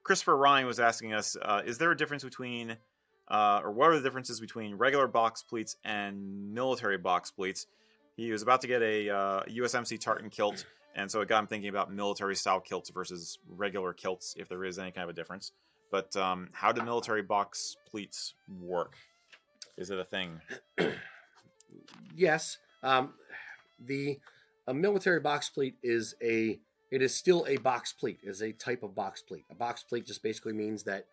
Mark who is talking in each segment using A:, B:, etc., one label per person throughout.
A: Christopher Ryan was asking us, is there a difference between, or what are the differences between regular box pleats and military box pleats? He was about to get a USMC tartan kilt, and so it got him thinking about military-style kilts versus regular kilts, if there is any kind of a difference. But how do military box pleats work? Is it a thing?
B: Yes. A military box pleat it is still a box pleat. It is a type of box pleat. A box pleat just basically means that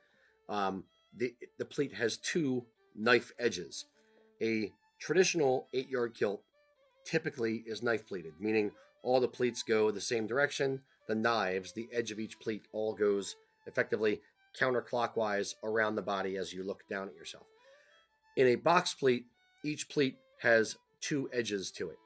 B: the pleat has two knife edges. A traditional 8-yard kilt typically is knife pleated, meaning all the pleats go the same direction. The knives, the edge of each pleat, all goes effectively counterclockwise around the body as you look down at yourself. In a box pleat, each pleat has two edges to it.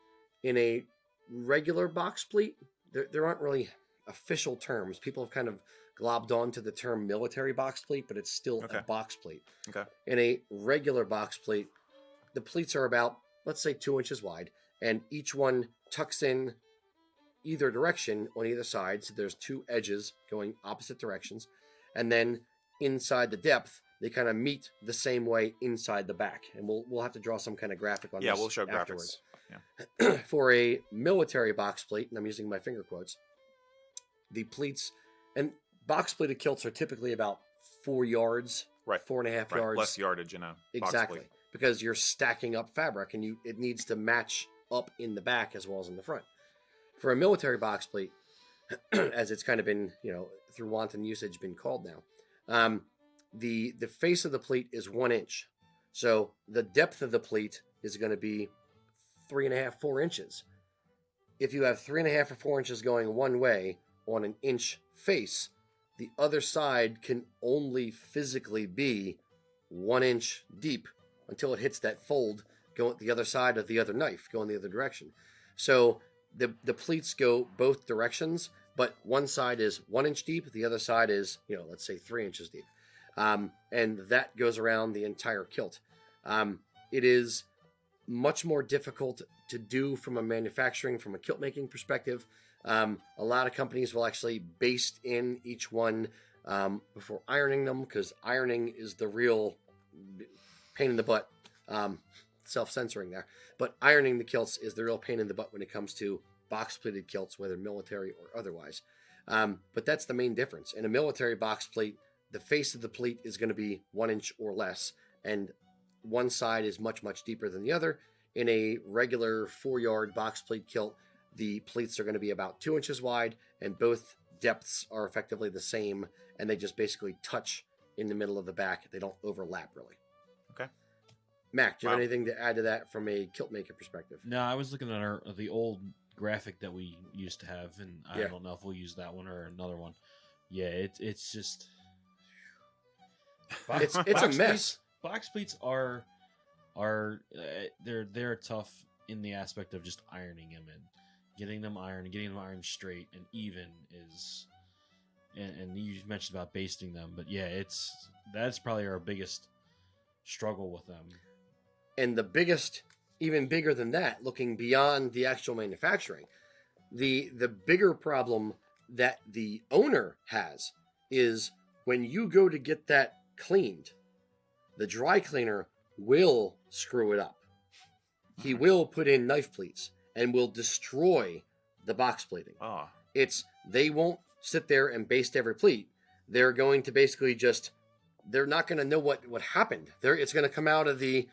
B: In a regular box pleat, there aren't really official terms. People have kind of globbed onto the term military box pleat, but it's still a box pleat.
A: Okay.
B: In a regular box pleat, the pleats are about, let's say, 2 inches wide, and each one tucks in either direction on either side. So there's two edges going opposite directions. And then inside the depth, they kind of meet the same way inside the back. And we'll have to draw some kind of graphic on this.
A: Yeah, we'll show
B: afterwards.
A: Graphics. Yeah.
B: For a military box pleat, and I'm using my finger quotes, the pleats, and box pleated kilts are typically about 4 yards,
A: right,
B: 4.5 yards.
A: Less yardage in a
B: exactly,
A: box pleat.
B: Because you're stacking up fabric, and it needs to match up in the back as well as in the front. For a military box pleat, as it's kind of been, through wanton usage, been called now, the face of the pleat is 1 inch, so the depth of the pleat is going to be 3.5, 4 inches. If you have 3.5 or 4 inches going one way on an inch face, the other side can only physically be 1 inch deep until it hits that fold, go at the other side of the other knife, go in the other direction. So the pleats go both directions, but one side is 1 inch deep, the other side is, let's say 3 inches deep. And that goes around the entire kilt. It is much more difficult to do from a kilt making perspective. A lot of companies will actually baste in each one before ironing them, because ironing is the real pain in the butt. Self-censoring there. But ironing the kilts is the real pain in the butt when it comes to box-pleated kilts, whether military or otherwise. But that's the main difference. In a military box pleat, the face of the pleat is going to be 1 inch or less, and one side is much, much deeper than the other. In a regular 4-yard box pleat kilt, the pleats are going to be about 2 inches wide, and both depths are effectively the same, and they just basically touch in the middle of the back. They don't overlap, really.
A: Okay.
B: Mac, do you have anything to add to that from a kilt maker perspective?
C: No, I was looking at the old graphic that we used to have, and I don't know if we'll use that one or another one. Yeah, it's just...
B: It's a mess.
C: Box pleats are they're tough in the aspect of just ironing them and getting them ironed straight and even is, and you mentioned about basting them, but yeah, that's probably our biggest struggle with them.
B: And the biggest, even bigger than that, looking beyond the actual manufacturing, the bigger problem that the owner has is when you go to get that cleaned, the dry cleaner will screw it up. He will put in knife pleats and will destroy the box pleating. They won't sit there and baste every pleat. They're going to basically they're not going to know what happened. It's going to come out of the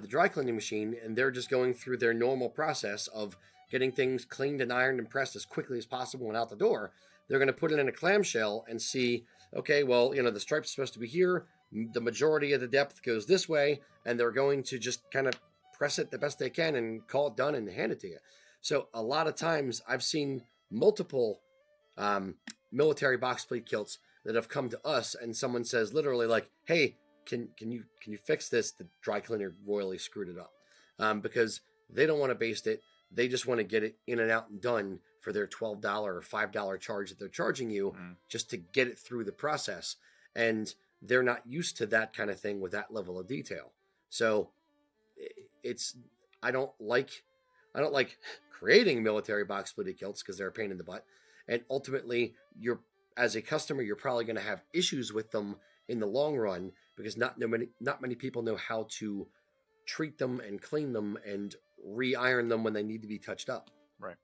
B: dry cleaning machine, and they're just going through their normal process of getting things cleaned and ironed and pressed as quickly as possible and out the door. They're going to put it in a clamshell and see, okay, well, the stripe's supposed to be here. The majority of the depth goes this way, and they're going to just kind of press it the best they can and call it done and hand it to you. So a lot of times I've seen multiple military box pleat kilts that have come to us, and someone says literally like, hey, can you fix this? The dry cleaner royally screwed it up because they don't want to baste it. They just want to get it in and out and done for their $12 or $5 charge that they're charging you just to get it through the process. And they're not used to that kind of thing with that level of detail. So I don't like creating military box pleated kilts because they're a pain in the butt. And ultimately you're as a customer, you're probably going to have issues with them in the long run because not many people know how to treat them and clean them and re-iron them when they need to be touched up.
A: Right.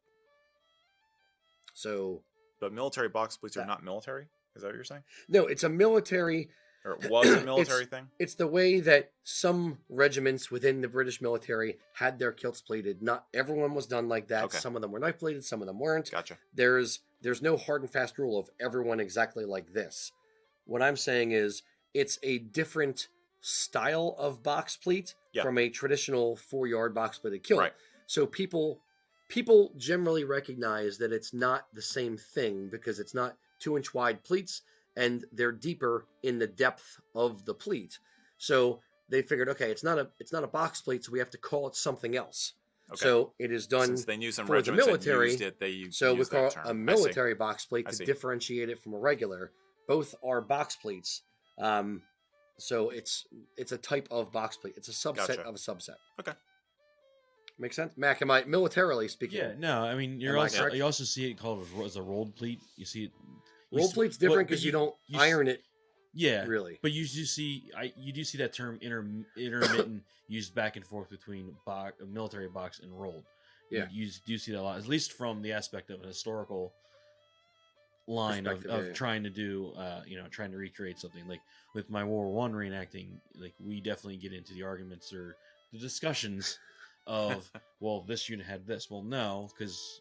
B: So,
A: but military box pleats are not military? Is that what you're saying?
B: No, it's a military...
A: Or it was a military thing?
B: It's the way that some regiments within the British military had their kilts pleated. Not everyone was done like that.
A: Okay.
B: Some of them were knife pleated, some of them weren't.
A: Gotcha.
B: There's no hard and fast rule of everyone exactly like this. What I'm saying is it's a different style of box pleat from a traditional 4-yard box pleated kilt.
A: Right.
B: So people generally recognize that it's not the same thing because it's not 2-inch wide pleats and they're deeper in the depth of the pleat. So they figured, okay, it's not a box pleat, so we have to call it something else. Okay. So it is done. Since
A: they knew some
B: for the military,
A: used it, they used
B: so we call
A: that
B: it
A: term.
B: a military box pleat to differentiate it from a regular. Both are box pleats. So it's a type of box pleat. It's a subset of a subset.
A: Okay.
B: Makes sense? Mac, am I militarily speaking?
C: Yeah, no, I mean, you also see it called as a rolled pleat. You see it.
B: Rolled pleat's different because you don't iron it.
C: Yeah,
B: really.
C: But you do see that term intermittent used back and forth between military box and rolled.
B: Yeah,
C: you do see that a lot, at least from the aspect of an historical line of trying to do, trying to recreate something. Like with my World War I reenacting, like we definitely get into the arguments or the discussions of, well, this unit had this. Well, no, because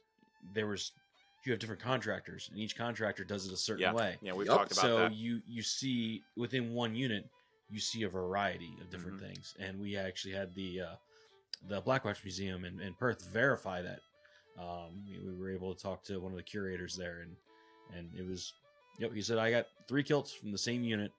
C: you have different contractors, and each contractor does it a certain way.
A: Yeah, we've talked about that.
C: So you see within one unit, you see a variety of different things, and we actually had the Black Watch Museum in Perth verify that. We were able to talk to one of the curators there, and it was, he said, I got 3 kilts from the same unit,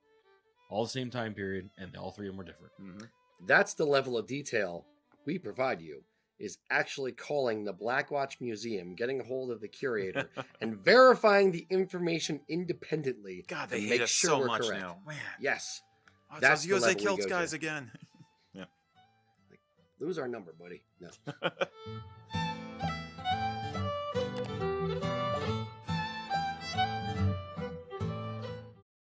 C: all the same time period, and all 3 of them were different.
A: Mm-hmm.
B: That's the level of detail we provide you. Is actually calling the Black Watch Museum, getting a hold of the curator, and verifying the information independently.
A: God, they hate us so much
B: correct.
A: now. Man.
B: Yes.
A: Oh, that's the USA Kilts guys again.
B: Yeah. Lose our number, buddy. No.